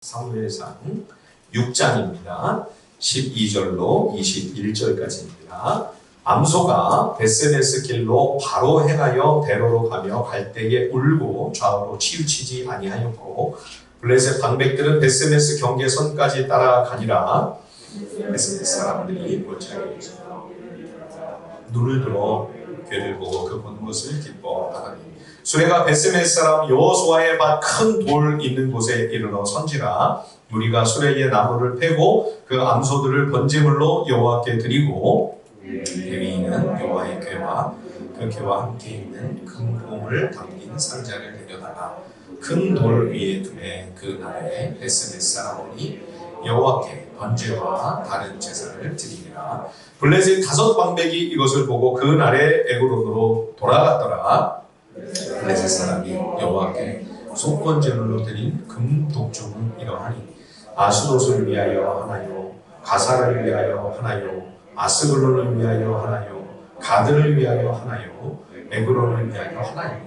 사무엘상 6장입니다. 12절로 21절까지입니다. 암소가 베세메스 길로 바로 행하여 대로로 가며 갈 때에 울고 좌우로 치우치지 아니하였고 블레셋 방백들은 베세메스 경계선까지 따라가니라. 베세메스 사람들이 몰창에 눈을 들어 괴를 보고 그 보는 것을 기뻐하더니 수레가 베세메스 사람 여호수아의 밭 큰 돌 있는 곳에 이르러 선지라. 무리가 수레에 나무를 패고 그 암소들을 번제물로 여호와께 드리고 레위인은 여호와의 궤와 그 궤와 함께 있는 금봉을 담긴 상자를 내려다가 큰 돌 위에 두매 그날에 베세메스 사람들이 여호와께 번제와 다른 제사를 드리니라. 블레셋 5 방백이 이것을 보고 그날에 에그론으로 돌아갔더라. 블레셋 사람이 여호와께 속건제물로 드린 금 독주는 이러하니 아스돗을 위하여 하나요, 가사를 위하여 하나요, 아스글론을 위하여 하나요, 가드를 위하여 하나요, 에그론을 위하여 하나요.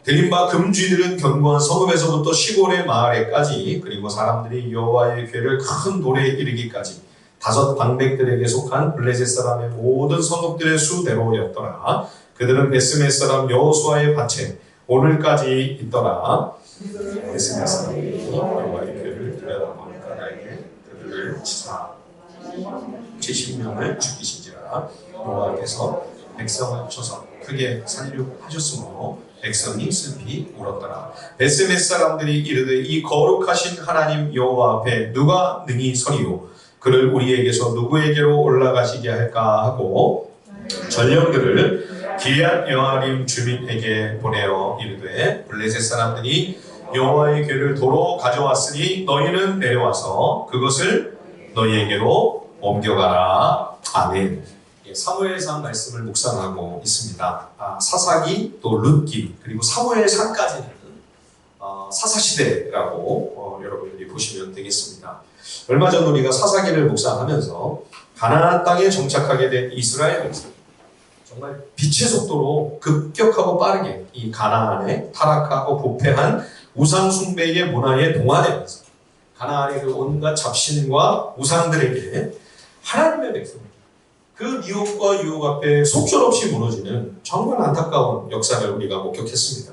드린 바 금쥐들은 견고한 성읍에서부터 시골의 마을에까지, 그리고 사람들이 여호와의 궤를 큰 돌에 이르기까지 5 방백들에게 속한 블레셋 사람의 모든 성읍들의 수대로였더라. 그들은 베세메스 사람 여호수아의 밭에 오늘까지 있더라. 베세메스 사람이 여호와의 궤를 들여다보는 까닭에 그들을 치사 70명을 죽이신지라. 여호와께서 백성을 쳐서 크게 살육하셨으므로 백성이 슬피 울었더라. 베세메스 사람들이 이르되 이 거룩하신 하나님 여호와 앞에 누가 능히 서리요? 그를 우리에게서 누구에게로 올라가시게 할까 하고 전령들을 기럇 여아림 주민에게 보내어 이르되 블레셋 사람들이 여호와의 궤를 도로 가져왔으니 너희는 내려와서 그것을 너희에게로 옮겨가라. 아멘. 사무엘상 말씀을 묵상하고 있습니다. 사사기 또 룻기 그리고 사무엘상까지는 사사시대라고 여러분들이 보시면 되겠습니다. 얼마 전 우리가 사사기를 묵상하면서 가나안 땅에 정착하게 된 이스라엘 백성, 정말 빛의 속도로 급격하고 빠르게 이 가나안에 타락하고 부패한 우상 숭배의 문화에 동화되면서 가나안의 그 온갖 잡신과 우상들에게 하나님의 백성, 그 미혹과 유혹 앞에 속절없이 무너지는 정말 안타까운 역사를 우리가 목격했습니다.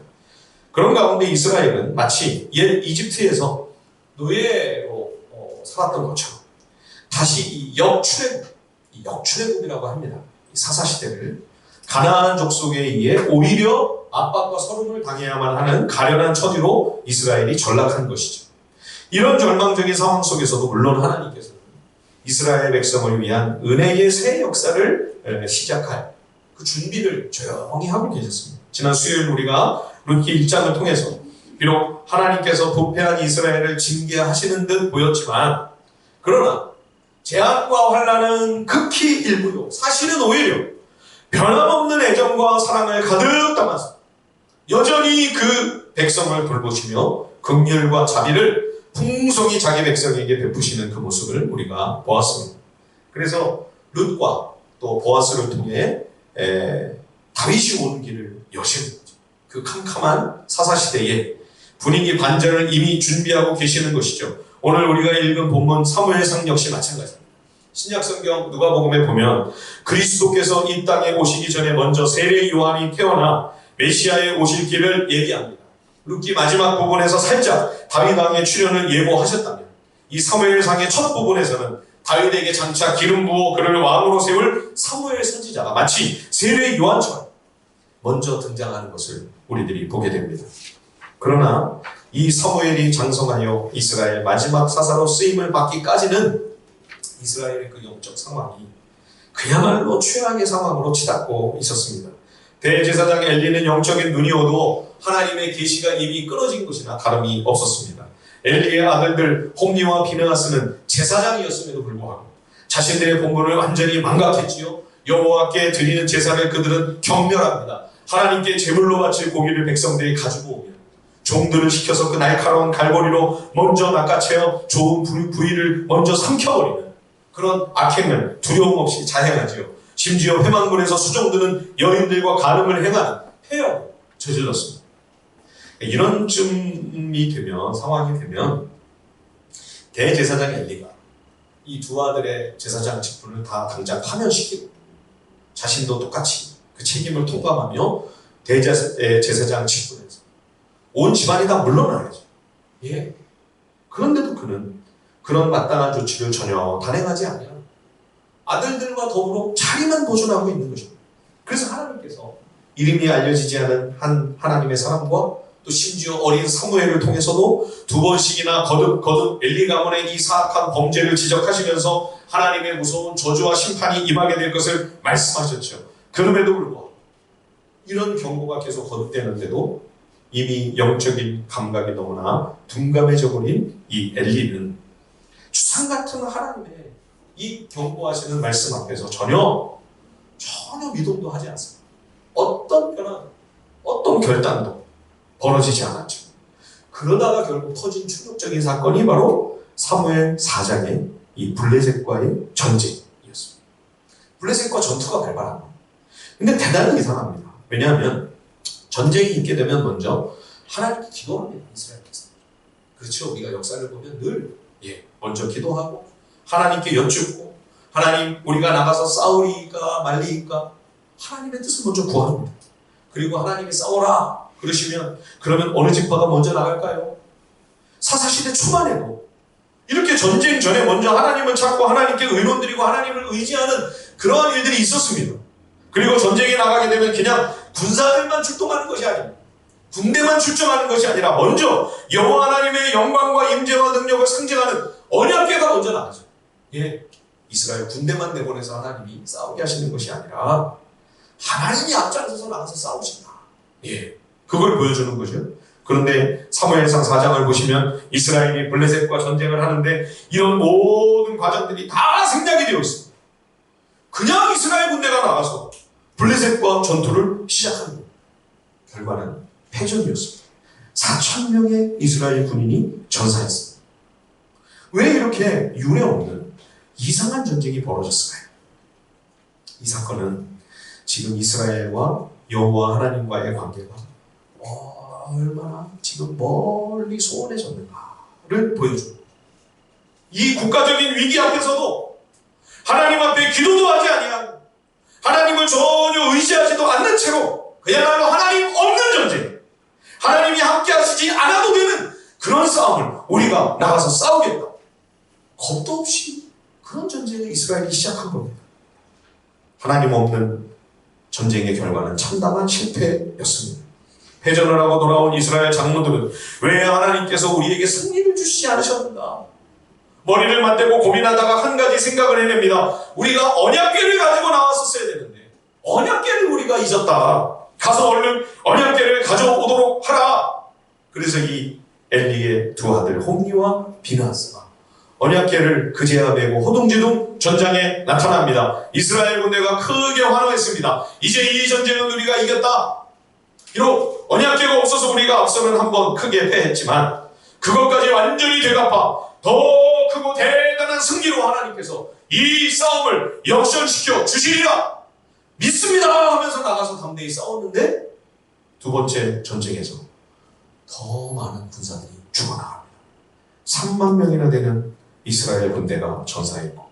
그런 가운데 이스라엘은 마치 옛 이집트에서 노예로 살았던 것처럼 다시 이 역출애굽이라고 합니다. 이 사사시대를 가나안 족속에 의해 오히려 압박과 서름을 당해야만 하는 가련한 처지로 이스라엘이 전락한 것이죠. 이런 절망적인 상황 속에서도 물론 하나님께서는 이스라엘 백성을 위한 은혜의 새 역사를 시작할 그 준비를 조용히 하고 계셨습니다. 지난 수요일 우리가 룻기 1장을 통해서 비록 하나님께서 부패한 이스라엘을 징계하시는 듯 보였지만 그러나 재앙과 환난은 극히 일부요, 사실은 오히려 변함없는 애정과 사랑을 가득 담아서 여전히 그 백성을 돌보시며 긍휼과 자비를 풍성히 자기 백성에게 베푸시는 그 모습을 우리가 보았습니다. 그래서 룻과 또 보아스를 통해 다윗이 오는 길을 여시는 거죠. 그 캄캄한 사사시대에 분위기 반전을 이미 준비하고 계시는 것이죠. 오늘 우리가 읽은 본문 사무엘상 역시 마찬가지입니다. 신약성경 누가복음에 보면 그리스도께서 이 땅에 오시기 전에 먼저 세례 요한이 태어나 메시아의 오실 길을 얘기합니다. 룻기 마지막 부분에서 살짝 다윗 왕의 출현을 예고하셨다면 이 사무엘상의 첫 부분에서는 다윗에게 장차 기름 부어 그를 왕으로 세울 사무엘 선지자가 마치 세례 요한처럼 먼저 등장하는 것을 우리들이 보게 됩니다. 그러나 이 사무엘이 장성하여 이스라엘 마지막 사사로 쓰임을 받기까지는 이스라엘의 그 영적 상황이 그야말로 최악의 상황으로 치닫고 있었습니다. 대제사장 엘리는 영적인 눈이 어두워 하나님의 계시가 이미 끊어진 것이나 다름이 없었습니다. 엘리의 아들들 홈리와 비느하스는 제사장이었음에도 불구하고 자신들의 본분을 완전히 망각했지요. 여호와께 드리는 제사를 그들은 경멸합니다. 하나님께 제물로 바칠 고기를 백성들이 가지고 오면 종들을 시켜서 그 날카로운 갈고리로 먼저 낚아채어 좋은 부위를 먼저 삼켜버리는 그런 악행을 두려움 없이 자행하지요. 심지어 회망문에서 수종드는 여인들과 간음을 행하는 폐역을 저질렀습니다. 이런 쯤이 되면, 상황이 되면 대제사장 엘리가 이 두 아들의 제사장 직분을 다 당장 파면시키고 자신도 똑같이 그 책임을 통감하며 대제사장 직분에서 온 집안이 다 물러나야죠. 예. 그런데도 그는 그런 마땅한 조치를 전혀 단행하지 아니하고 아들들과 더불어 자기만 보존하고 있는 것입니다. 그래서 하나님께서 이름이 알려지지 않은 한 하나님의 사람과 또 심지어 어린 사무엘을 통해서도 두 번씩이나 거듭 엘리 가문의 이 사악한 범죄를 지적하시면서 하나님의 무서운 저주와 심판이 임하게 될 것을 말씀하셨죠. 그럼에도 불구하고 이런 경고가 계속 거듭되는데도 이미 영적인 감각이 너무나 둔감해져 버린 이 엘리는 주상 같은 하나님의 이 경고하시는 말씀 앞에서 전혀 미동도 하지 않습니다. 어떤 변화, 어떤 결단도 벌어지지 않았죠. 그러다가 결국 터진 충격적인 사건이 바로 사무엘 4장의 이 블레셋과의 전쟁이었습니다. 블레셋과 전투가 발발합니다. 근데 대단히 이상합니다. 왜냐하면 전쟁이 있게 되면 먼저 하나님께 기도합니다. 이스라엘께서. 그렇죠. 우리가 역사를 보면 늘 먼저 기도하고 하나님께 여쭙고 하나님 우리가 나가서 싸우리까 말리까 하나님의 뜻을 먼저 구합니다. 그리고 하나님이 싸워라 그러시면 그러면 어느 지파가 먼저 나갈까요? 사사시대 초반에도 이렇게 전쟁 전에 먼저 하나님을 찾고 하나님께 의논드리고 하나님을 의지하는 그러한 일들이 있었습니다. 그리고 전쟁에 나가게 되면 그냥 군사들만 출동하는 것이 아닙니다. 군대만 출정하는 것이 아니라 먼저 여호와 하나님의 영광과 임재와 능력을 상징하는 언약궤가 먼저 나가죠. 이스라엘 군대만 내보내서 하나님이 싸우게 하시는 것이 아니라 하나님이 앞장서서 나가서 싸우신다. 그걸 보여주는 거죠. 그런데 사무엘상 4장을 보시면 이스라엘이 블레셋과 전쟁을 하는데 이런 모든 과정들이 다 생략이 되어 있습니다. 그냥 이스라엘 군대가 나가서 블레셋과 전투를 시작하는 거예요. 결과는 패전이었습니다. 4,000명의 이스라엘 군인이 전사했습니다. 왜 이렇게 유례 없는 이상한 전쟁이 벌어졌을까요? 이 사건은 지금 이스라엘과 여호와 하나님과의 관계가 얼마나 지금 멀리 소원해졌는가를 보여줍니다. 이 국가적인 위기 앞에서도 하나님 앞에 기도도 하지 아니하고 하나님을 전혀 의지하지도 않는 채로 그야말로 하나님 없는 전쟁, 하나님이 함께 하시지 않아도 되는 그런 싸움을 우리가 나가서 싸우겠다. 겁도 없이 그런 전쟁을 이스라엘이 시작한 겁니다. 하나님 없는 전쟁의 결과는 참담한 실패였습니다. 패전을 하고 돌아온 이스라엘 장로들은 왜 하나님께서 우리에게 승리를 주시지 않으셨는가? 머리를 맞대고 고민하다가 한 가지 생각을 해냅니다. 우리가 언약궤를 가지고 나왔었어야 되는데 언약궤를 우리가 잊었다. 가서 얼른 언약궤를 가져오도록 하라. 그래서 이 엘리의 두 아들 홈니와 비나스가 언약궤를 그제야 메고 호둥지둥 전장에 나타납니다. 이스라엘 군대가 크게 환호했습니다. 이제 이 전쟁은 우리가 이겼다. 비록 언약궤가 없어서 우리가 앞서는 한번 크게 패했지만 그것까지 완전히 되갚아 더 크고 대단한 승리로 하나님께서 이 싸움을 역전시켜 주시리라 믿습니다 하면서 나가서 담대히 싸웠는데 두 번째 전쟁에서 더 많은 군사들이 죽어나갑니다. 3만 명이나 되는 이스라엘 군대가 전사했고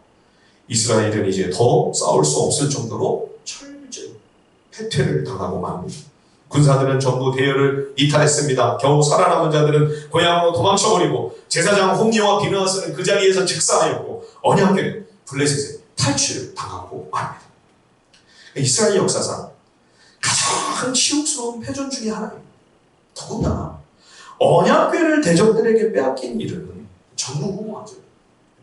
이스라엘은 이제 더 싸울 수 없을 정도로 철저히 패퇴를 당하고 맙니다. 군사들은 전부 대열을 이탈했습니다. 겨우 살아남은 자들은 고향으로 도망쳐버리고 제사장 홈니와 비느하스는 그 자리에서 즉사하였고 언약궤는 블레셋에 탈취를 당하고 맙니다. 이스라엘 역사상 가장 치욕스러운 패전 중에 하나입니다. 더군다나 언약궤를 대적들에게 빼앗긴 일은 전무후무하죠.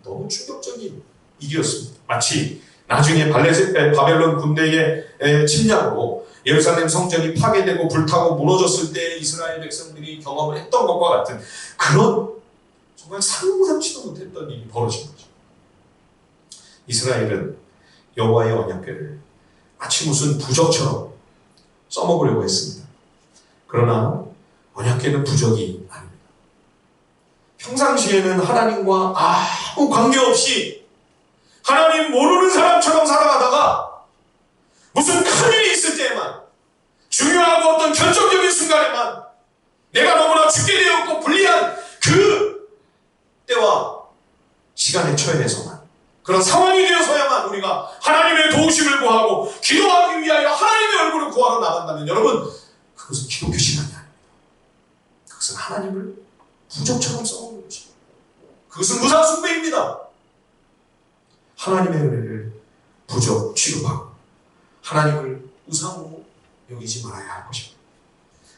너무 충격적인 일이었습니다. 마치 나중에 바벨론 군대의 침략으로 예루살렘 성전이 파괴되고 불타고 무너졌을 때 이스라엘 백성들이 경험을 했던 것과 같은 그런 정말 상상치도 못했던 일이 벌어진 거죠. 이스라엘은 여호와의 언약궤를 마치 무슨 부적처럼 써먹으려고 했습니다. 그러나 언약궤는 부적이 아닙니다. 평상시에는 하나님과 아무 관계없이 하나님 모르는 사람처럼 살아가다가 무슨 큰일이 있을 때에만 중요하고 어떤 결정적인 순간에만 내가 너무나 죽게 되었고 불리한 그 때와 시간에 처해서만, 그런 상황이 되어서야만 우리가 하나님의 도우심을 구하고 기도하기 위하여 하나님의 얼굴을 구하러 나간다면 여러분, 그것은 기독교 신앙이 아닙니다. 그것은 하나님을 부적처럼 써먹는 것입니다. 그것은 무상숭배입니다. 하나님의 은혜를 부적 취급하고 하나님을 우상으로 여기지 말아야 할 것입니다.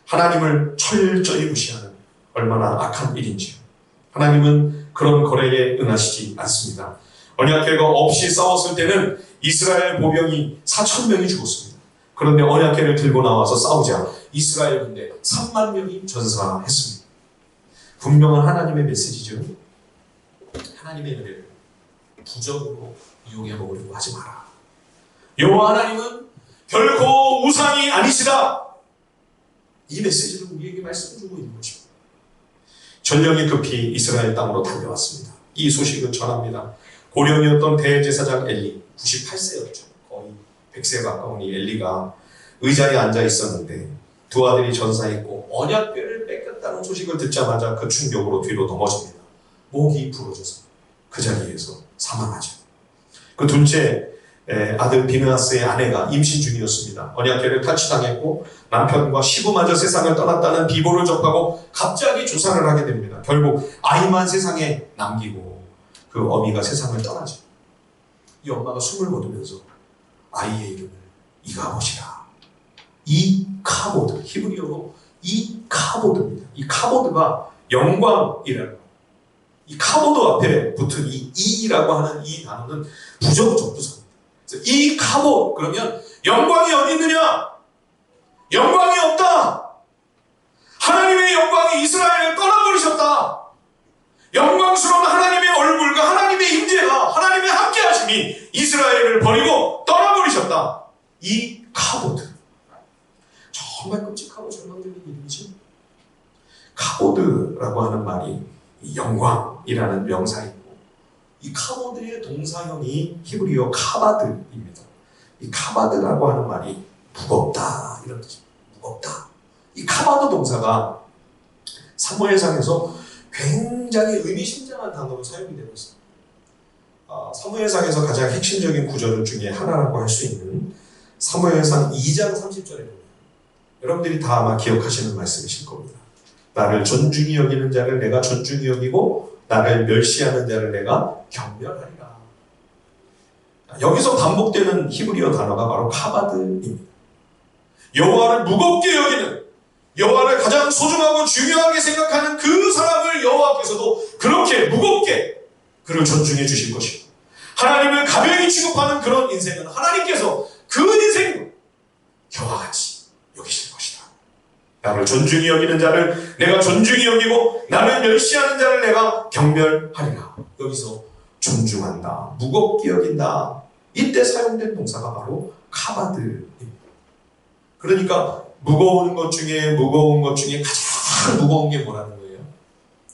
하나님을 철저히 무시하는 얼마나 악한 일인지요. 하나님은 그런 거래에 응하시지 않습니다. 언약궤가 없이 싸웠을 때는 이스라엘 보병이 4,000명이 죽었습니다. 그런데 언약궤를 들고 나와서 싸우자 이스라엘 군대 3만 명이 전사했습니다. 분명한 하나님의 메시지죠. 하나님의 은혜를 부적으로 이용해 먹으려고 하지 마라. 여호와 하나님은 결코 우상이 아니시다. 이 메시지를 우리에게 말씀해주고 있는 것입니다. 전령이 급히 이스라엘 땅으로 달려왔습니다. 이 소식을 전합니다. 고령이었던 대제사장 엘리, 98세였죠. 거의 100세 가까운 이 엘리가 의자에 앉아 있었는데 두 아들이 전사했고 언약궤를 뺏겼다는 소식을 듣자마자 그 충격으로 뒤로 넘어집니다. 목이 부러져서 그 자리에서 사망하죠. 그 둘째 아들 비느하스의 아내가 임신 중이었습니다. 언약궤를 탈취당했고 남편과 시부마저 세상을 떠났다는 비보를 접하고 갑자기 조사를 하게 됩니다. 결국 아이만 세상에 남기고 그 어미가 세상을 떠나죠. 이 엄마가 숨을 거두면서 아이의 이름을 이가봇이라. 이카보드, 히브리어로 이카보드입니다. 이 카보드가 영광이라는 거. 이 카보드 앞에 붙은 이 이라고 하는 이 단어는 부정적부사입니다. 이 카보, 그러면 영광이 어디 있느냐? 영광이 없다. 하나님의 영광이 이스라엘을 떠나버리셨다. 영광스러운 하나님의 얼굴과 하나님의 임재가, 하나님의 함께하심이 이스라엘을 버리고 떠나버리셨다. 이 카보드. 정말 끔찍하고 절망적인 이름이지. 카보드라고 하는 말이 영광이라는 명사이고, 이 카보드의 동사형이 히브리어 카바드입니다. 이 카바드라고 하는 말이 무겁다, 이런 뜻입니다. 무겁다. 이 카바드 동사가 사무엘상에서 굉장히 의미심장한 단어로 사용이 되고 있습니다. 사무엘상에서 가장 핵심적인 구절 중에 하나라고 할 수 있는 사무엘상 2장 30절에 보면 여러분들이 다 아마 기억하시는 말씀이실 겁니다. 나를 존중히 여기는 자를 내가 존중히 여기고 나를 멸시하는 자를 내가 경멸하리라. 여기서 반복되는 히브리어 단어가 바로 카바드입니다. 여호와를 무겁게 여기는, 여호와를 가장 소중하고 중요하게 생각하는 그 사람을 여호와께서도 그렇게 무겁게 그를 존중해 주실 것이고, 하나님을 가벼이 취급하는 그런 인생은 하나님께서 그 인생도 겨와 같이 여기실 것이다. 나를 존중히 여기는 자를 내가 존중히 여기고 나를 멸시하는 자를 내가 경멸하리라. 여기서 존중한다, 무겁게 여긴다, 이때 사용된 동사가 바로 카바드입니다. 그러니까 무거운 것 중에 가장 무거운 게 뭐라는 거예요?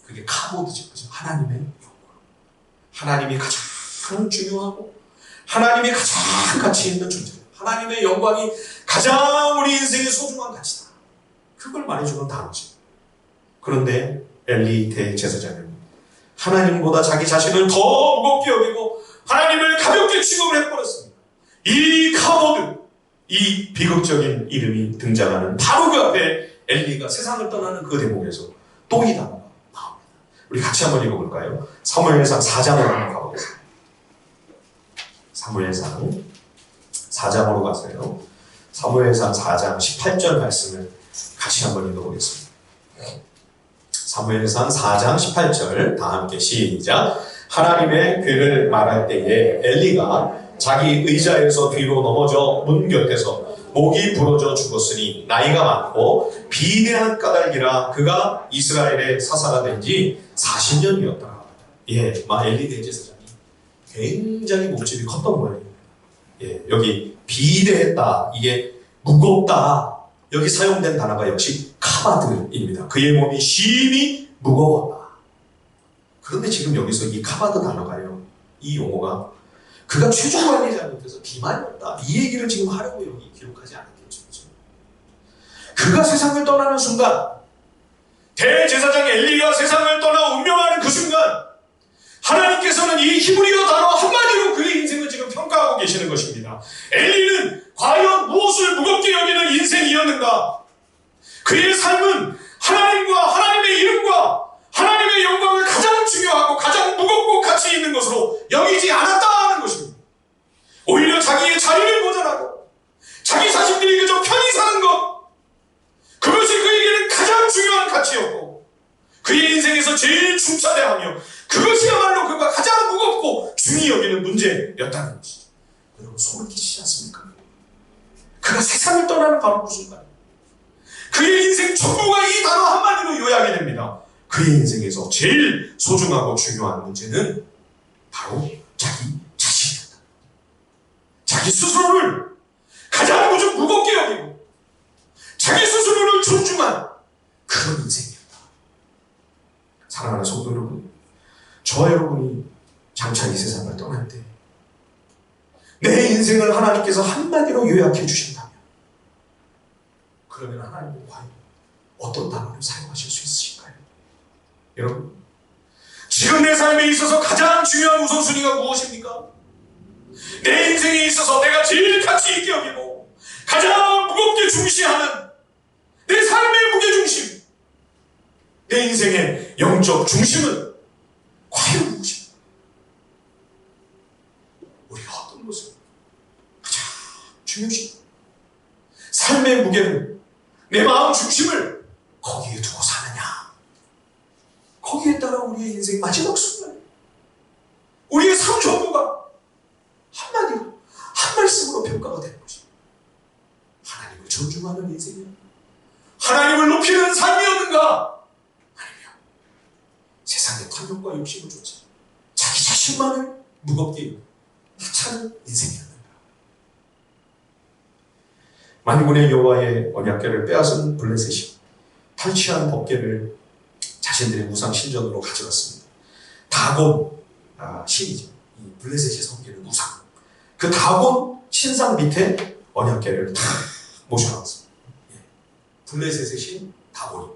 그게 카보드죠. 그죠? 하나님의 영광. 하나님이 가장 중요하고 하나님이 가장 가치 있는 존재. 하나님의 영광이 가장 우리 인생의 소중한 가치다. 그걸 말해주는 단어죠. 그런데 엘리 대제사장은 하나님보다 자기 자신을 더 무겁게 여기고 하나님을 가볍게 취급을 해버렸습니다. 이 카보드, 이 비극적인 이름이 등장하는 바로 그 앞에 엘리가 세상을 떠나는 그 대목에서 또 이 단어가 나옵니다. 우리 같이 한번 읽어볼까요? 사무엘상 4장으로 한번 가보겠습니다. 사무엘상 4장으로 가세요. 사무엘상 4장 18절 말씀을 같이 한번 읽어보겠습니다. 사무엘상 4장 18절 다 함께 시작. 하나님의 괴를 말할 때에 엘리가 자기 의자에서 뒤로 넘어져 문 곁에서 목이 부러져 죽었으니 나이가 많고 비대한 까닭이라 그가 이스라엘의 사사가 된 지 40년이었더라. 예, 엘리 대제사장이 굉장히 몸집이 컸던 모양입니다. 예, 여기 비대했다, 이게 무겁다, 여기 사용된 단어가 역시 카바드입니다. 그의 몸이 심히 무거웠다. 그런데 지금 여기서 이 카바드 단어가요, 이 용어가 그가 최종 관리 잘못해서 비만이었다, 이 얘기를 지금 하려고 여기 기록하지 않았겠죠. 그가 세상을 떠나는 순간, 대제사장 엘리가 세상을 떠나 운명하는 그 순간, 하나님께서는 이 히브리어 단어 한마디로 그의 인생을 지금 평가하고 계시는 것입니다. 엘리는 과연 무엇을 무겁게 여기는 인생이었는가? 그의 삶은 하나님과 하나님의 이름과 하나님의 영광을 가장 중요하고 가장 무겁고 가치 있는 것으로 여기지 않았다는 것입니다. 오히려 자기의 자리를 보존하고 자기 자신들이 그저 편히 사는 것, 그것이 그에게는 가장 중요한 가치였고 그의 인생에서 제일 중차대하며 그것이야말로 그가 가장 무겁고 중히 여기는 문제였다는 것이죠. 여러분, 소름 끼치지 않습니까? 그가 세상을 떠나는 바로 그 순간 그의 인생 전부가 이 단어 한마디로 요약이 됩니다. 그의 인생에서 제일 소중하고 중요한 문제는 바로 자기 자신이었다. 자기 스스로를 가장 무겁게 여기고 자기 스스로를 존중한 그런 인생이었다. 사랑하는 성도 여러분, 저와 여러분이 장차 이 세상을 떠날 때 내 인생을 하나님께서 한마디로 요약해 주신다면 그러면 하나님은 과연 어떤 단어를 사용하실 수 있으실까요? 여러분, 지금 내 삶에 있어서 가장 중요한 우선순위가 무엇입니까? 내 인생에 있어서 내가 제일 가치 있게 여기고 가장 무겁게 중시하는 내 삶의 무게중심, 내 인생의 영적 중심은 과연 무엇입니까? 우리가 어떤 것을 가장 중요시 삶의 무게를, 내 마음 중심을 거기에 두고 사느냐? 거기에 따라 우리의 인생 마지막 순간, 우리의 삶 전부가 한마디로, 한 말씀으로 평가가 되는 것입니다. 하나님을 존중하는 인생이야? 하나님을 높이는 삶이었는가? 아니면 세상의 탐욕과 욕심을 쫓아 자기 자신만을 무겁게 하찮은 인생이었는가? 만군의 여호와의 언약궤를 빼앗은 블레셋이 탈취한 법궤를 자신들의 무상 신전으로 가져갔습니다. 다곤 신이죠. 이 블레셋이 섬기는 무상. 그 다곤 신상 밑에 언약궤를 다 모셔놨습니다. 블레셋의 신 다곤이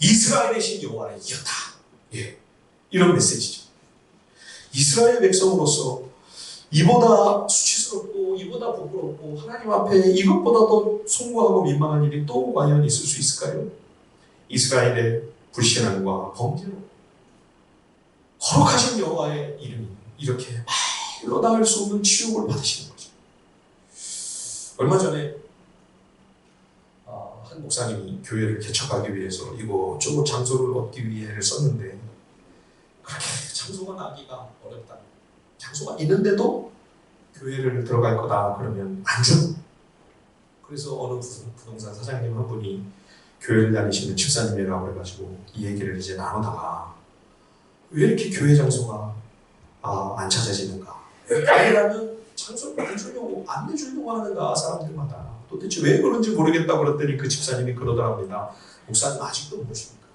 이스라엘의 신 여호와를 이겼다. 이런 메시지죠. 이스라엘 백성으로서 이보다 수치스럽고 이보다 부끄럽고 하나님 앞에 이것보다 더 송구하고 민망한 일이 또 과연 있을 수 있을까요? 이스라엘의 불신앙과 범죄로 거룩하신 여호와의 이름이 이렇게 말로 닿을 수 없는 치욕을 받으시는 거죠. 얼마 전에 한 목사님이 교회를 개척하기 위해서 이곳저곳 장소를 얻기 위해 썼는데 그렇게 장소가 나기가 어렵다. 장소가 있는데도 교회를 들어갈 거다 그러면 안 준. 그래서 어느 부동산 사장님 한 분이 교회를 다니시는 집사님이라고 해가지고 이 얘기를 이제 나누다가 왜 이렇게 교회 장소가 안 찾아지는가? 아니라면 장소를 안 주려고 안 내주려고 하는가 사람들마다 도대체 왜 그런지 모르겠다고 그랬더니 그 집사님이 그러더랍니다. 목사님 아직도 모르십니까?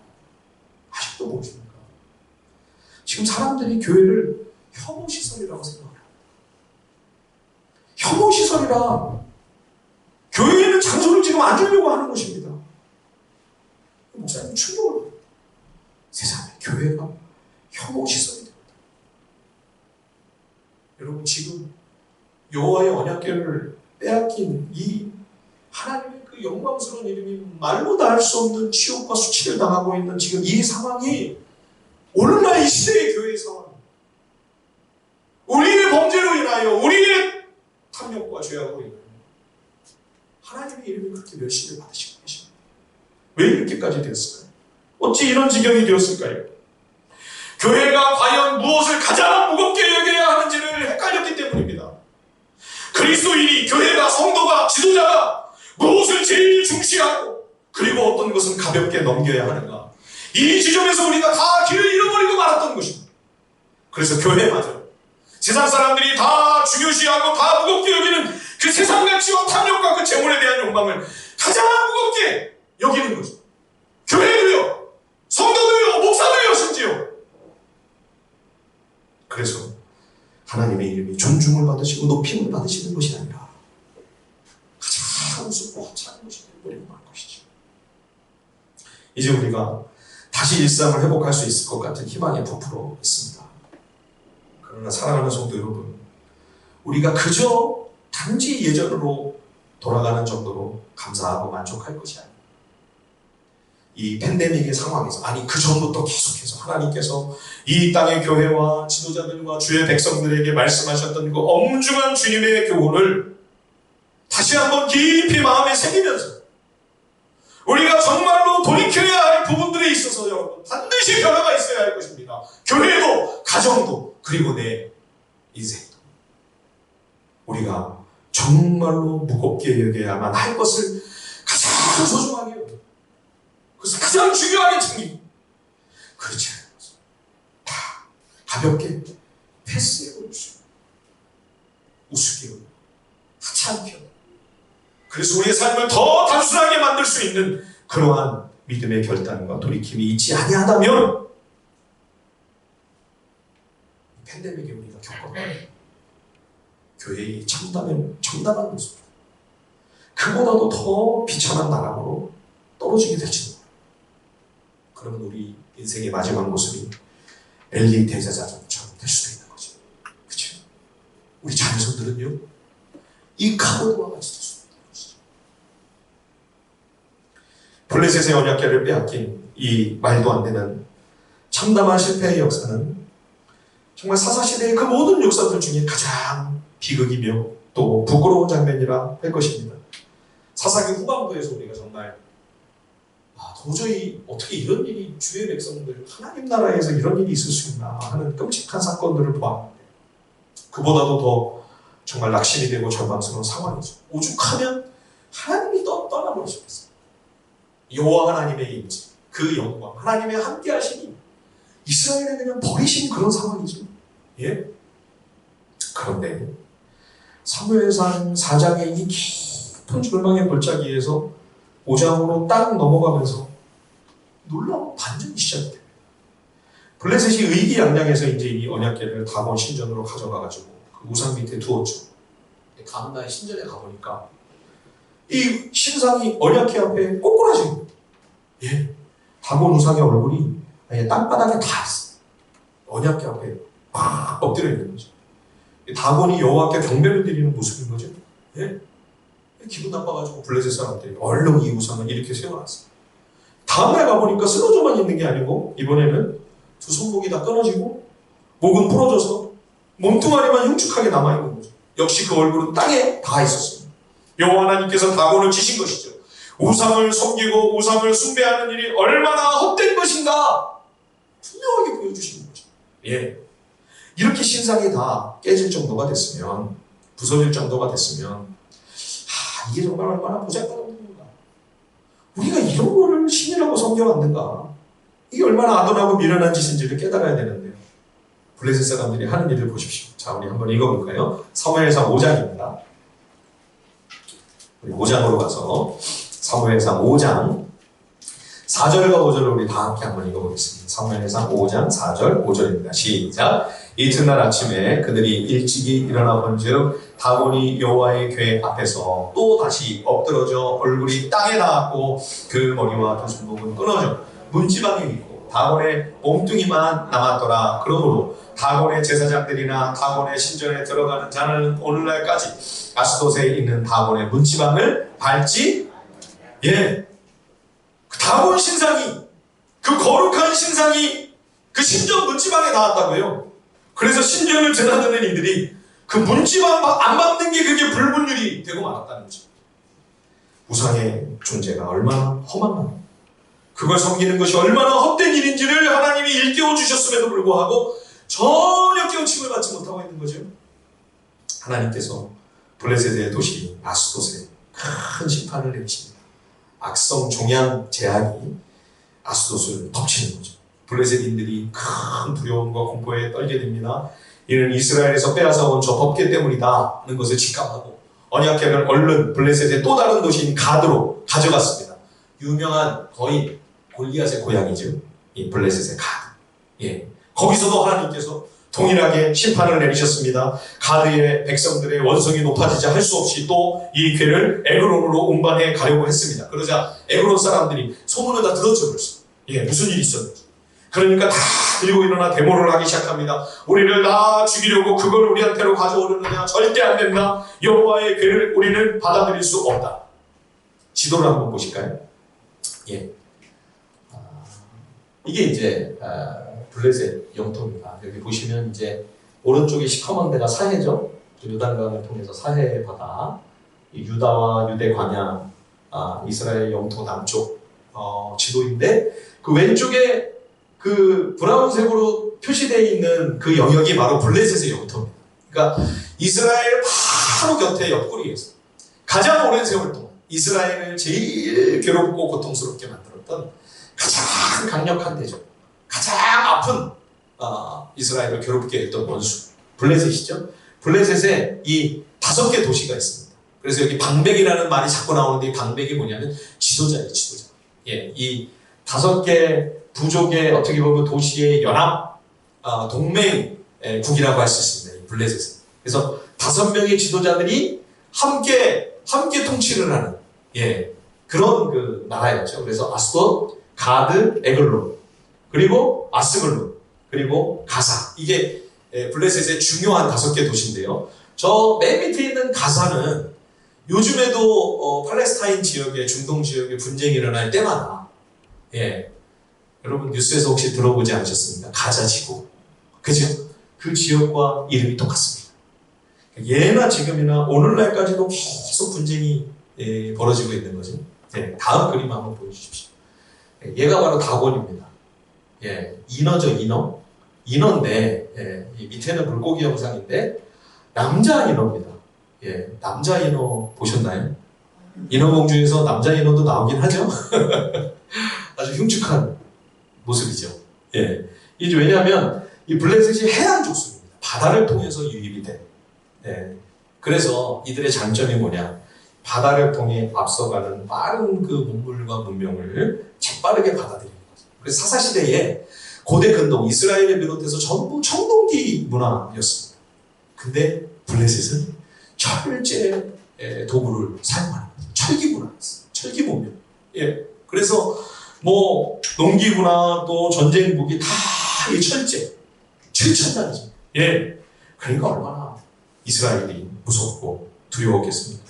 아직도 모르십니까? 지금 사람들이 교회를 혐오시설이라고 생각해요. 혐오시설이라 교회에는 장소를 지금 안 주려고 하는 것입니다. 목사님 충격을 받아요. 세상에 교회가 혐오시설이 됩니다. 여러분, 지금 여호와의 언약궤를 빼앗긴 이 하나님의 그 영광스러운 이름이 말로 다 할 수 없는 치욕과 수치를 당하고 있는 지금 이 상황이 오늘날 이 시대의 교회의 상황, 우리의 범죄로 인하여 우리의 탐욕과 죄악으로 인하여 하나님의 이름이 그렇게 멸시를 받으시고 계십니다. 왜 이렇게까지 되었을까요? 어찌 이런 지경이 되었을까요? 교회가 과연 무엇을 가장 무겁게 여겨야 하는지를 헷갈렸기 때문입니다. 그리스도인이, 교회가, 성도가, 지도자가 무엇을 제일 중시하고 그리고 어떤 것은 가볍게 넘겨야 하는가, 이 지점에서 우리가 다 길을 잃어버리고 말았던 것입니다. 그래서 교회마저 세상 사람들이 다 중요시하고 다 무겁게 여기는 그 세상 가치와 탐욕과 그 재물에 대한 욕망을 가장 무겁게 여기는 거죠. 교회도요, 성도도요, 목사도요, 심지어. 그래서 하나님의 이름이 존중을 받으시고 높임을 받으시는 것이 아니라 가장 우습고 하찮은 것이 되어버리고 말 것이죠. 이제 우리가 다시 일상을 회복할 수 있을 것 같은 희망이 부풀어 있습니다. 그러나 사랑하는 성도 여러분, 우리가 그저 단지 예전으로 돌아가는 정도로 감사하고 만족할 것이 아닙니다. 이 팬데믹의 상황에서, 아니 그 전부터 계속해서 하나님께서 이 땅의 교회와 지도자들과 주의 백성들에게 말씀하셨던 그 엄중한 주님의 교훈을 다시 한번 깊이 마음에 새기면서 우리가 정말로 돌이켜야 할 부분들에 있어서 여러분 반드시 변화가 있어야 할 것입니다. 교회도, 가정도, 그리고 내 인생도. 우리가 정말로 무겁게 여겨야만 할 것을 가장 소중하게 여기고, 그래서 가장 중요하게 챙기고, 그렇지 않은 것을 다 가볍게 패스해버릴 수 있는, 우습게 여기고 하찮게 여기고, 그래서 우리의 삶을 더 단순하게 만들 수 있는 그러한 믿음의 결단과 돌이킴이 있지 아니하다면 팬데믹에 우리가 겪어봐요. 교회의 참담한 모습, 그보다도 더 비참한 나락으로 떨어지게 될지도 몰라요. 그러면 우리 인생의 마지막 모습이 엘리 대제사장처럼 될 수도 있는 거죠. 그렇죠? 우리 자녀손들은요, 이 카보드와 같이 될 수도 있는 것이죠. 블레셋의 언약궤를 빼앗긴 이 말도 안 되는 참담한 실패의 역사는 정말 사사시대의 그 모든 역사들 중에 가장 비극이며 또 부끄러운 장면이라 할 것입니다. 사사기 후반부에서 우리가 정말 도저히 어떻게 이런 일이 주의 백성들, 하나님 나라에서 이런 일이 있을 수 있나 하는 끔찍한 사건들을 보았는데, 그보다도 더 정말 낙심이 되고 절망스러운 상황이죠. 오죽하면 하나님이 떠나버리셨겠어요. 여호와 하나님의 임재, 그 영광, 하나님의 함께 하시니 이스라엘을 그냥 버리신 그런 상황이죠. 예? 그런데 사무엘상 4장의 이 깊은 절망의 골짜기에서 5장으로 딱 넘어가면서 놀라운 반전이 시작이 됩니다. 블레셋이 의기양양해서 이제 이 언약궤를 다곤 신전으로 가져가가지고 그 우상 밑에 두었죠. 다음날 신전에 가보니까 이 신상이 언약궤 앞에 꼬꾸라진 거예요. 예. 다곤 우상의 얼굴이 아예 땅바닥에 다 있어요. 언약궤 앞에 막 엎드려 있는 거죠. 다곤이 여호와께 경배를 드리는 모습인 거죠. 예? 기분 나빠가지고 블레셋 사람들이 얼른 이 우상을 이렇게 세워놨어요. 다음날 가보니까 쓰러져만 있는 게 아니고 이번에는 두 손목이 다 끊어지고 목은 부러져서 몸뚱아리만 흉측하게 남아있는 거죠. 역시 그 얼굴은 땅에 닿아 있었습니다. 여호와 하나님께서 다곤을 치신 것이죠. 우상을 섬기고 우상을 숭배하는 일이 얼마나 헛된 것인가 분명하게 보여주시는 거죠. 예. 이렇게 신상이 다 깨질 정도가 됐으면, 부서질 정도가 됐으면, 이게 정말 얼마나 보잘것없는 건가. 우리가 이런 거를 신이라고 섬겨왔는가. 이게 얼마나 아둔하고 미련한 짓인지를 깨달아야 되는데요. 블레셋 사람들이 하는 일을 보십시오. 자, 우리 한번 읽어볼까요? 사무엘상 5장입니다. 우리 5장으로 가서 사무엘상 5장 4절과 5절을 우리 다 함께 한번 읽어보겠습니다. 사무엘상 5장 4절 5절입니다. 시작. 이튿날 아침에 그들이 일찍이 일어나 본즉 다곤이 여호와의 궤 앞에서 또 다시 엎드러져 얼굴이 땅에 닿았고 그 머리와 두 손목은 끊어져 문지방에 있고 다곤의 몸뚱이만 남았더라. 그러므로 다곤의 제사장들이나 다곤의 신전에 들어가는 자는 오늘날까지 아스돗에 있는 다곤의 문지방을 밟지, 예, 그 다곤 신상이, 그 거룩한 신상이 그 신전 문지방에 닿았다고요. 그래서 신전을 드나드는 이들이 그 문지방 안 밟는 게 그게 불분율이 되고 말았다는 거죠. 우상의 존재가 얼마나 험한가, 그걸 섬기는 것이 얼마나 헛된 일인지를 하나님이 일깨워 주셨음에도 불구하고 전혀 깨우침을 받지 못하고 있는 거죠. 하나님께서 블레셋의 도시 아스돗에 큰 심판을 내리십니다. 악성 종양 재앙이 아스돗을 덮치는 거죠. 블레셋인들이 큰 두려움과 공포에 떨게 됩니다. 이는 이스라엘에서 빼앗아온 저 덮개 때문이다 하는 것을 직감하고 언약궤를 얼른 블레셋의 또 다른 도시인 가드로 가져갔습니다. 유명한 거인 골리앗의 고향이죠. 이 블레셋의 가드. 예. 거기서도 하나님께서 동일하게 심판을 내리셨습니다. 가드의 백성들의 원성이 높아지자 할 수 없이 또 이 궤를 에그론으로 운반해 가려고 했습니다. 그러자 에그론 사람들이 소문을 다 들었죠. 벌써. 예, 무슨 일이 있었는지. 그러니까 다 들고 일어나 데모를 하기 시작합니다. 우리를 다 죽이려고 그걸 우리한테로 가져오려느냐, 절대 안 된다. 여호와의 괴를 우리는 받아들일 수 없다. 지도를 한번 보실까요? 예. 이게 이제 블레셋 영토입니다. 여기 보시면 이제 오른쪽에 시커먼 데가 사해죠. 요단강을 통해서 사해 바다, 유다와 유대 광야, 이스라엘 영토 남쪽 지도인데, 그 왼쪽에 그 브라운색으로 표시되어 있는 그 영역이 바로 블레셋의 영토입니다. 그러니까 이스라엘 바로 곁에 옆구리에 있어요. 가장 오랜 세월 동안 이스라엘을 제일 괴롭고 고통스럽게 만들었던 가장 강력한 대적, 가장 아픈 이스라엘을 괴롭게 했던 원수 블레셋이죠. 블레셋에 이 5개 도시가 있습니다. 그래서 여기 방백이라는 말이 자꾸 나오는데, 이 방백이 뭐냐면 지도자예요, 지도자. 예, 이 5개 부족의 어떻게 보면 도시의 연합 동맹국이라고 할 수 있습니다. 이 블레셋은. 그래서 5명의 지도자들이 함께 통치를 하는 그런 그 나라였죠. 그래서 아스돗, 가드, 에글론, 그리고 아스글론, 그리고 가사. 이게 블레셋의 중요한 5개 도시인데요. 저 맨 밑에 있는 가사는 요즘에도 팔레스타인 지역에, 중동 지역에 분쟁이 일어날 때마다 여러분 뉴스에서 혹시 들어보지 않으셨습니까? 가자 지구. 그죠? 그 지역과 이름이 똑같습니다. 예나 지금이나 오늘날까지도 계속 분쟁이 벌어지고 있는 거죠. 다음 그림 한번 보여주십시오. 얘가 바로 다곤입니다. 인어죠, 인어. 인어인데, 이 밑에는 물고기 영상인데, 남자 인어입니다. 남자 인어 보셨나요? 인어공주에서 남자 인어도 나오긴 하죠. 아주 흉측한 모습이죠. 이게 왜냐하면 이 블레셋이 해안 족속입니다. 바다를 통해서 유입이 돼. 그래서 이들의 장점이 뭐냐? 바다를 통해 앞서가는 빠른 그 문물과 문명을 재빠르게 받아들이는 거죠. 그래서 사사시대에 고대 근동, 이스라엘을 비롯해서 전부 청동기 문화였습니다. 근데 블레셋은 철제 도구를 사용하는 거죠. 철기 문화였어요. 철기 문명. 그래서 뭐 농기구나 또 전쟁 무기 다 이 철제, 최첨단이죠. 그러니까 얼마나 이스라엘이 무섭고 두려웠겠습니까?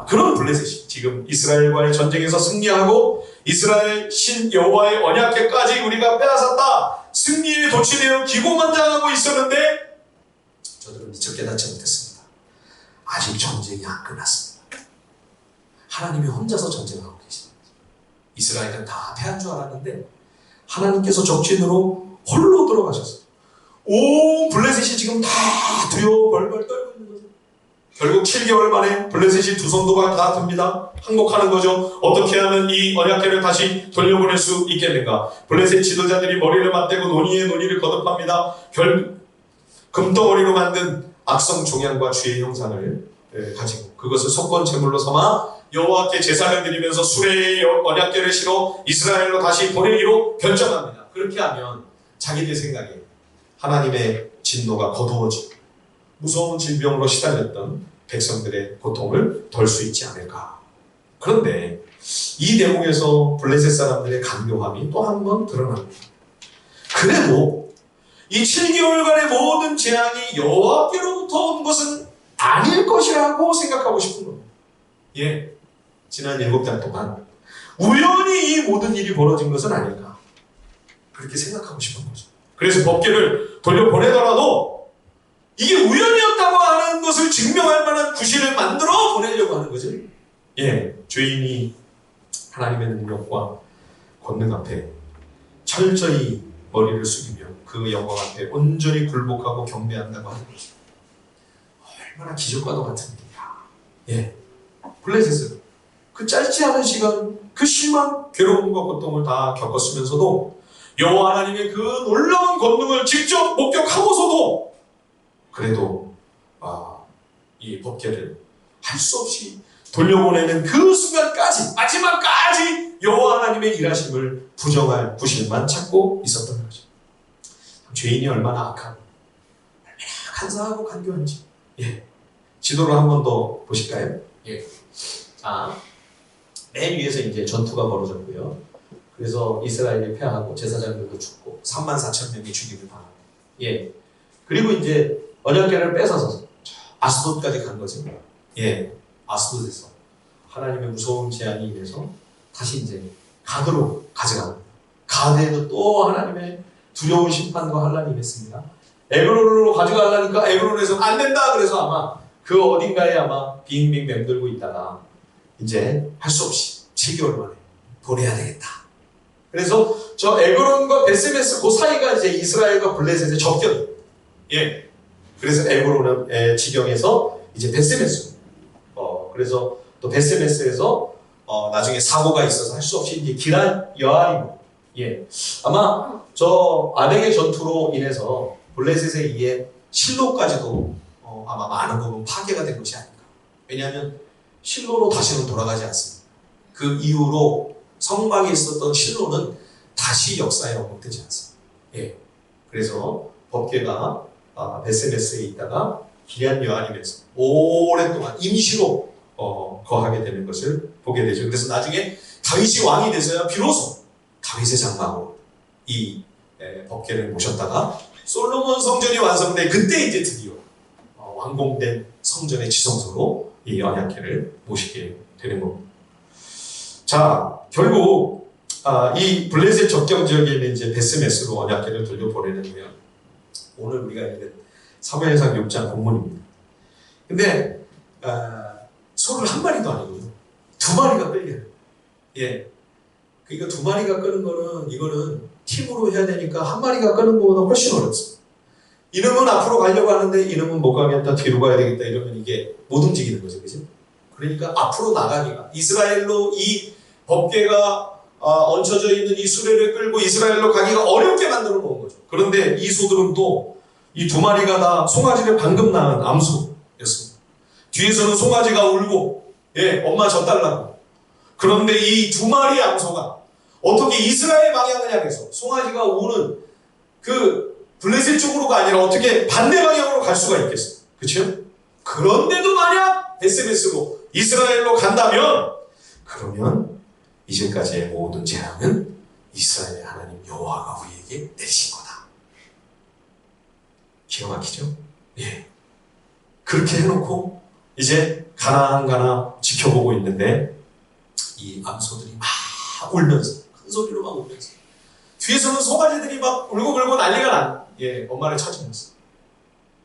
그런 블레셋이 지금 이스라엘과의 전쟁에서 승리하고 이스라엘 신 여호와의 언약궤까지 우리가 빼앗았다, 승리에 도취되어 기고만장하고 있었는데 저들은 미처 깨닫지 못했습니다. 아직 전쟁이 안 끝났습니다. 하나님이 혼자서 전쟁하고 계십니다. 이스라엘은 다 패한 줄 알았는데 하나님께서 적진으로 홀로 들어가셨어요. 온 블레셋이 지금 다 두려워 벌벌 떨고 있는 거죠. 결국 7개월 만에 블레셋이 두 손도가 다 듭니다. 항복하는 거죠. 어떻게 하면 이 언약궤를 다시 돌려보낼 수 있겠는가? 블레셋 지도자들이 머리를 맞대고 논의에 논의를 거듭합니다. 금덩어리로 만든 악성 종양과 주의 형상을 가지고 그것을 속건 제물로 삼아 여호와께 제사를 드리면서 수레의 언약궤를 실어 이스라엘로 다시 보내기로 결정합니다. 그렇게 하면 자기들 생각에 하나님의 진노가 거두어지고 무서운 질병으로 시달렸던 백성들의 고통을 덜 수 있지 않을까. 그런데 이 대목에서 블레셋 사람들의 간교함이 또 한 번 드러납니다. 그래도 이 7개월간의 모든 재앙이 여호와께로부터 온 것은 아닐 것이라고 생각하고 싶은 겁니다. 지난 7달 동안 우연히 이 모든 일이 벌어진 것은 아닐까, 그렇게 생각하고 싶은 거죠. 그래서 법궤를 돌려보내더라도 이게 우연이었다고 하는 것을 증명할 만한 구실을 만들어 보내려고 하는 거죠. 죄인이 하나님의 능력과 권능 앞에 철저히 머리를 숙이며 그 영광 앞에 온전히 굴복하고 경배한다고 하는 거죠. 얼마나 기적과도 같은 일이야. 블레셋은 그 짧지 않은 시간, 그 심한 괴로움과 고통을 다 겪었으면서도 여호와 하나님의 그 놀라운 권능을 직접 목격하고서도 그래도 이 법궤를 할 수 없이 돌려보내는 그 순간까지, 마지막까지 여호와 하나님의 일하심을 부정할 구실만 찾고 있었던 거죠. 죄인이 얼마나 악하고 얼마나 간사하고 간교한지. 지도를 한 번 더 보실까요? 자, 맨 위에서 이제 전투가 벌어졌고요. 그래서 이스라엘이 패하고 제사장들도 죽고 3만 4천 명이 죽임을 당하고 예. 그리고 이제 언약궤를 뺏어서 아스돗까지 간 거죠. 예. 아스돗에서 하나님의 무서운 제안이 임해서 다시 이제 가드로 가져갑니다. 가드에도 또 하나님의 두려운 심판과 환란이 임했습니다. 에그론으로 가져가려니까 에그론에서 안 된다 그래서 아마 그 어딘가에 아마 빙빙 맴돌고 있다가 이제 할 수 없이 7개월 만에 보내야 되겠다. 그래서 저 에그론과 베스메스 그 사이가 이제 이스라엘과 블레셋의 접견. 예. 그래서 에그론의 지경에서 이제 베스메스. 그래서 또 베스메스에서 나중에 사고가 있어서 할 수 없이 이제 기란 여아림. 예. 아마 저 아벡의 전투로 인해서 블레셋에 의해 실로까지도 아마 많은 부분 파괴가 된 것이 아닌가. 왜냐하면 실로로 다시는 돌아가지 않습니다. 그 이후로 성막에 있었던 실로는 다시 역사에 언급되지 않습니다. 예. 그래서 법궤가 베스메스에 있다가 기럇 여아림에서 오랫동안 임시로 거하게 되는 것을 보게 되죠. 그래서 나중에 다윗이 왕이 돼서야 비로소 다윗의 장막으로 이 법궤를 모셨다가 솔로몬 성전이 완성돼 그때 이제 드디어 완공된 성전의 지성소로 이 언약궤를 모시게 되는 겁니다. 자, 결국 이 블레셋 접경 지역에 있는 이제 베스메스로 언약궤를 돌려보내는 후에 오늘 우리가 읽은 사무엘상 6장 본문입니다. 근데 소를 한 마리도 아니고요. 두 마리가 끌려요. 예. 그러니까 두 마리가 끄는 거는 이거는 팀으로 해야 되니까 한 마리가 끄는 것보다 훨씬 어렵습니다. 이놈은 앞으로 가려고 하는데 이놈은 못 가겠다, 뒤로 가야 되겠다 이러면 이게 못 움직이는 거죠. 그죠? 그러니까 앞으로 나가기가 이스라엘로 이 법궤가 얹혀져 있는 이 수레를 끌고 이스라엘로 가기가 어렵게 만들어 놓은 거죠. 그런데 이 소들은 또 이 두 마리가 다 송아지를 방금 낳은 암소였습니다. 뒤에서는 송아지가 울고 예, 엄마 젖달라고. 그런데 이 두 마리 암소가 어떻게 이스라엘 방향을 향해서 송아지가 우는 그 블레셋 쪽으로가 아니라 어떻게 반대 방향으로 갈 수가 있겠어요? 그렇죠? 그런데도 만약 베스메스로 이스라엘로 간다면 그러면 이제까지의 모든 재앙은 이스라엘의 하나님 여호와가 우리에게 내리신 거다. 기가 막히죠? 예. 그렇게 해놓고 이제 가나 지켜보고 있는데 이 암소들이 막 울면서 큰 소리로 막 울면서 뒤에서는 송아지들이 막 울고불고 난리가 난 예, 엄마를 찾으면서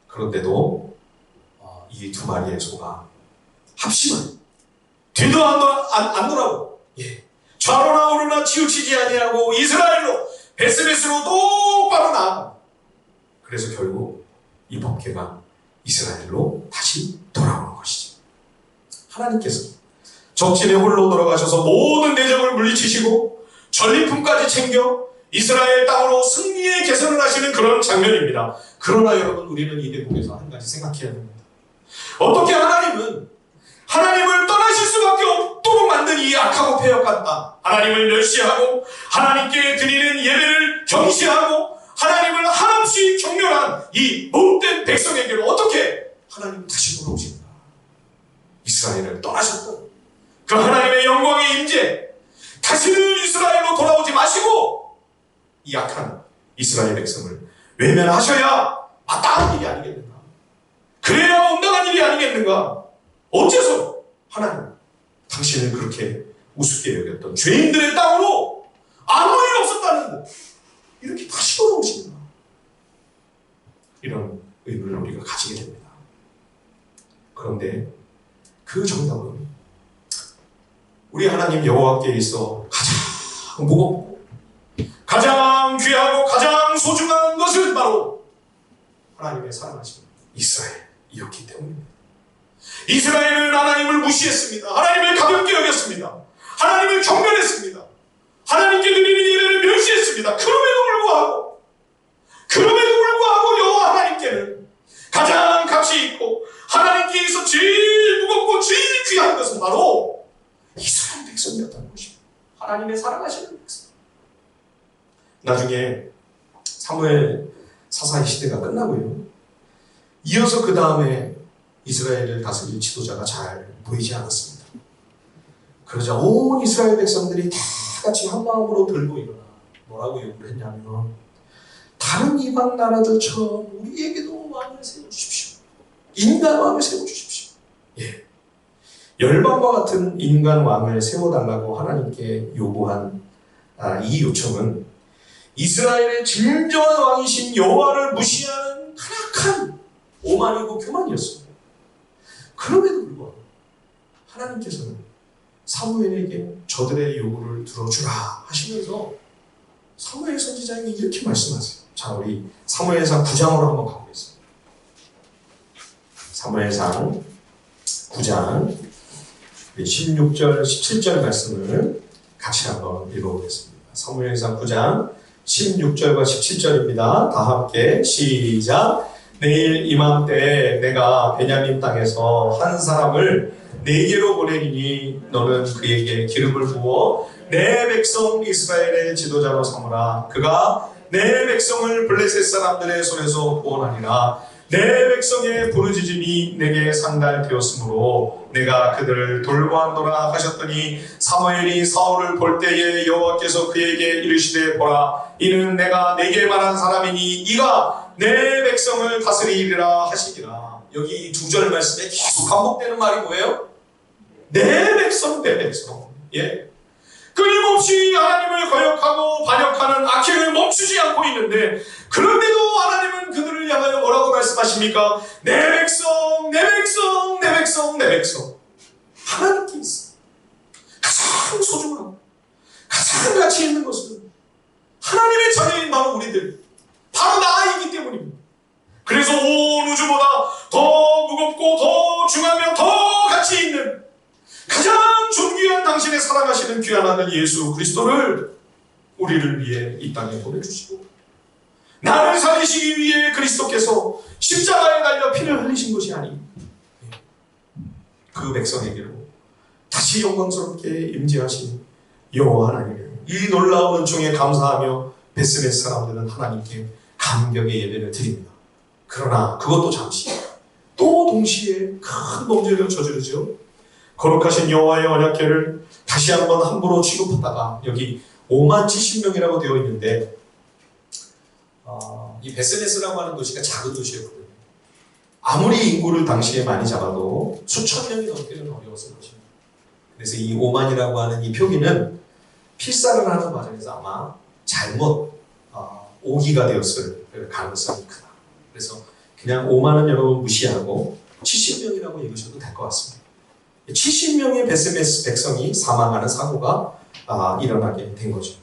그런데도 이 두 마리의 소가 합심은 뒤도 안 돌아고 예, 좌로나 우로나 치우치지 아니하고 이스라엘로 베스메스로 똑바로 나아가. 그래서 결국 이 법궤가 이스라엘로 다시 돌아오는 것이죠. 하나님께서 적진에 홀로 돌아가셔서 모든 내적을 물리치시고 전리품까지 챙겨 이스라엘 땅으로 승리의 개선을 하시는 그런 장면입니다. 그러나 여러분 우리는 이 대목에서 한 가지 생각해야 됩니다. 어떻게 하나님은 하나님을 떠나실 수밖에 없도록 만든 이 악하고 패역한 땅, 하나님을 멸시하고 하나님께 드리는 예배를 경시하고 하나님을 한없이 경멸한 이 못된 백성에게로 어떻게 하나님은 다시 돌아오신가? 이스라엘을 떠나셨던 그 하나님의 영광의 임재, 다시는 이스라엘로 돌아오지 마시고 이 악한 이스라엘 백성을 외면하셔야 마땅한 일이 아니겠는가? 그래야 온당한 일이 아니겠는가? 어째서 하나님 당신을 그렇게 우습게 여겼던 죄인들의 땅으로 아무 일 없었다는 이렇게 다시 돌아오신다. 이런 의문을 우리가 가지게 됩니다. 그런데 그 정답은 우리 하나님 여호와께 있어 가장 무겁고 가장 귀하고 가장 소중한 것은 바로 하나님의 사랑하신 이스라엘이었기 때문입니다. 이스라엘은 하나님을 무시했습니다. 하나님을 가볍게 여겼습니다. 하나님을 경멸했습니다. 하나님께 드리는 예배를 멸시했습니다. 그럼에도 불구하고 여호와 하나님께는 가장 값이 있고 하나님께 있어 제일 무겁고 제일 귀한 것은 바로 이스라엘 백성이었다는 것입니다. 하나님의 사랑하시는 백성. 나중에 사무엘 사사의 시대가 끝나고요. 이어서 그 다음에 이스라엘을 다스릴 지도자가 잘 보이지 않았습니다. 그러자 온 이스라엘 백성들이 다 같이 한 마음으로 들고 일어나. 뭐라고 요구를 했냐면 다른 이방 나라들처럼 우리에게도 왕을 세워주십시오. 인간 왕을 세워주십시오. 예. 열방과 같은 인간 왕을 세워달라고 하나님께 요구한 이 요청은 이스라엘의 진정한 왕이신 여호와를 무시하는 타락한 오만이고 교만이었습니다. 그럼에도 불구하고 하나님께서는 사무엘에게 저들의 요구를 들어주라 하시면서 사무엘 선지자에게 이렇게 말씀하세요. 자, 우리 사무엘상 9장으로 한번 가보겠습니다. 사무엘상 9장 16절, 17절 말씀을 같이 한번 읽어보겠습니다. 사무엘상 9장 16절과 17절입니다. 다 함께 시작. 내일 이맘때에 내가 베냐민 땅에서 한 사람을 네게로 보내리니 너는 그에게 기름을 부어 내 백성 이스라엘의 지도자로 삼으라. 그가 내 백성을 블레셋 사람들의 손에서 구원하리라. 내 백성의 부르짖음이 내게 상달되었으므로 내가 그들을 돌보았노라 하셨더니 사무엘이 사울을 볼 때에 여호와께서 그에게 이르시되 보라 이는 내가 내게 말한 사람이니 이가 내 백성을 다스리리라 하시니라. 여기 두 절 말씀에 계속 반복되는 말이 뭐예요? 내 백성, 내 백성. 예. 끊임없이 하나님을 거역하고 반역하는 악행을 멈추지 않고 있는데 그런데도 하나님은 그들을 향하여 뭐라고 말씀하십니까? 내 백성, 내 백성, 내 백성, 내 백성. 하나님께 있어. 가장 소중하고 가장 가치 있는 것은 하나님의 자녀인 바로 우리들, 바로 나이기 때문입니다. 그래서 온 우주보다 더 무겁고 더 중하며 더 가치 있는 가장 존귀한 당신의 사랑하시는 귀한 아들 예수 그리스도를 우리를 위해 이 땅에 보내주시고 나를 살리시기 위해 그리스도께서 십자가에 달려 피를 흘리신 것이 아닌 그 백성에게로 다시 영광스럽게 임재하신 여호와 하나님, 이 놀라운 은총에 감사하며 베스벳 사람들은 하나님께 감격의 예배를 드립니다. 그러나 그것도 잠시 또 동시에 큰 범죄를 저지르죠. 거룩하신 여호와의 언약궤를 다시 한번 함부로 취급하다가 여기 5만 70명이라고 되어 있는데 이 베스메스라고 하는 도시가 작은 도시였거든요. 아무리 인구를 당시에 많이 잡아도 수천 명이 넘기는 어려웠을 것입니다. 그래서 이 5만이라고 하는 이 표기는 필사를 하는 과정에서 아마 잘못 오기가 되었을 가능성이 크다. 그래서 그냥 5만은 여러분 무시하고 70명이라고 읽으셔도 될 것 같습니다. 70명의 베스메스 백성이 사망하는 사고가 일어나게 된 거죠.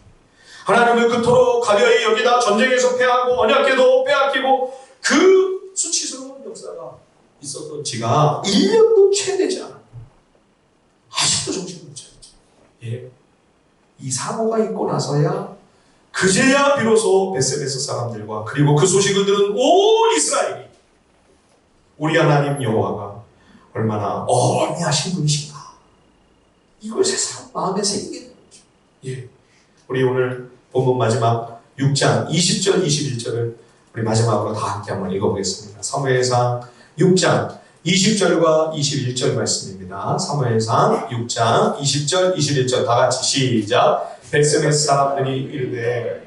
하나님은 그토록 가벼이 여기다 전쟁에서 패하고 언약궤도 빼앗기고 그 수치스러운 역사가 있었던 지가 1년도 채 되지 않았고 아직도 정신을 못 차렸죠. 예. 이 사고가 있고 나서야 그제야 비로소 베스메스 사람들과 그리고 그 소식을 들은 온 이스라엘이 우리 하나님 여호와가 얼마나 어미하신 분이신가 이걸 세상 마음에 새기게 되는 거죠. 예. 우리 오늘 본문 마지막 6장 20절 21절을 우리 마지막으로 다 함께 한번 읽어보겠습니다. 사무엘상 6장 20절과 21절 말씀입니다. 사무엘상 6장 20절 21절 다 같이 시작. 베스메스 사람들이 이르되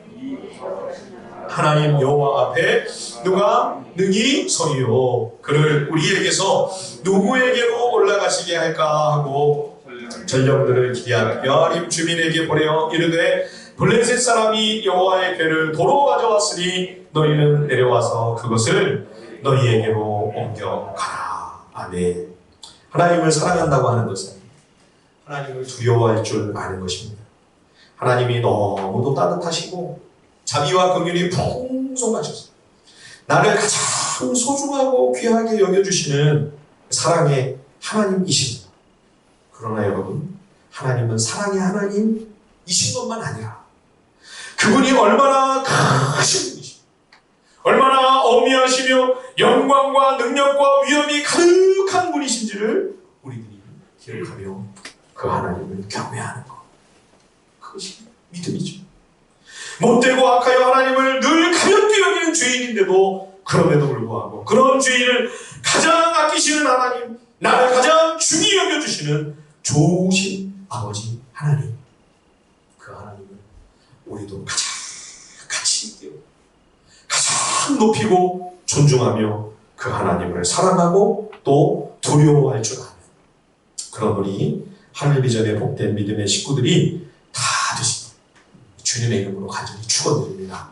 하나님 여호와 앞에 누가 능히 서리요 그를 우리에게서 누구에게로 올라가시게 할까 하고 전령들을 기한 여아림 주민에게 보내어 이르되 블레셋 사람이 여호와의 궤를 도로 가져왔으니 너희는 내려와서 그것을 너희에게로 옮겨가라. 아멘. 하나님을 사랑한다고 하는 것은 하나님을 두려워할 줄 아는 것입니다. 하나님이 너무도 따뜻하시고 자비와 긍휼이 풍성하셔서 나를 가장 소중하고 귀하게 여겨주시는 사랑의 하나님이십니다. 그러나 여러분, 하나님은 사랑의 하나님이신 것만 아니라 그분이 얼마나 크신 분이십니다. 얼마나 어미하시며 영광과 능력과 위엄이 가득한 분이신지를 우리들이 기억하며 그 하나님을 경외하는 것, 그것이 믿음이죠. 못되고 악하여 하나님을 늘 가볍게 여기는 죄인인데도 그럼에도 불구하고 그런 죄인을 가장 아끼시는 하나님, 나를 가장 중히 여겨주시는 좋으신 아버지 하나님, 그 하나님 우리도 가장 높이고 존중하며 그 하나님을 사랑하고 또 두려워할 줄 아는 그런 우리 하늘비전의 복된 믿음의 식구들이 다 되시길 주님의 이름으로 간절히 축원드립니다.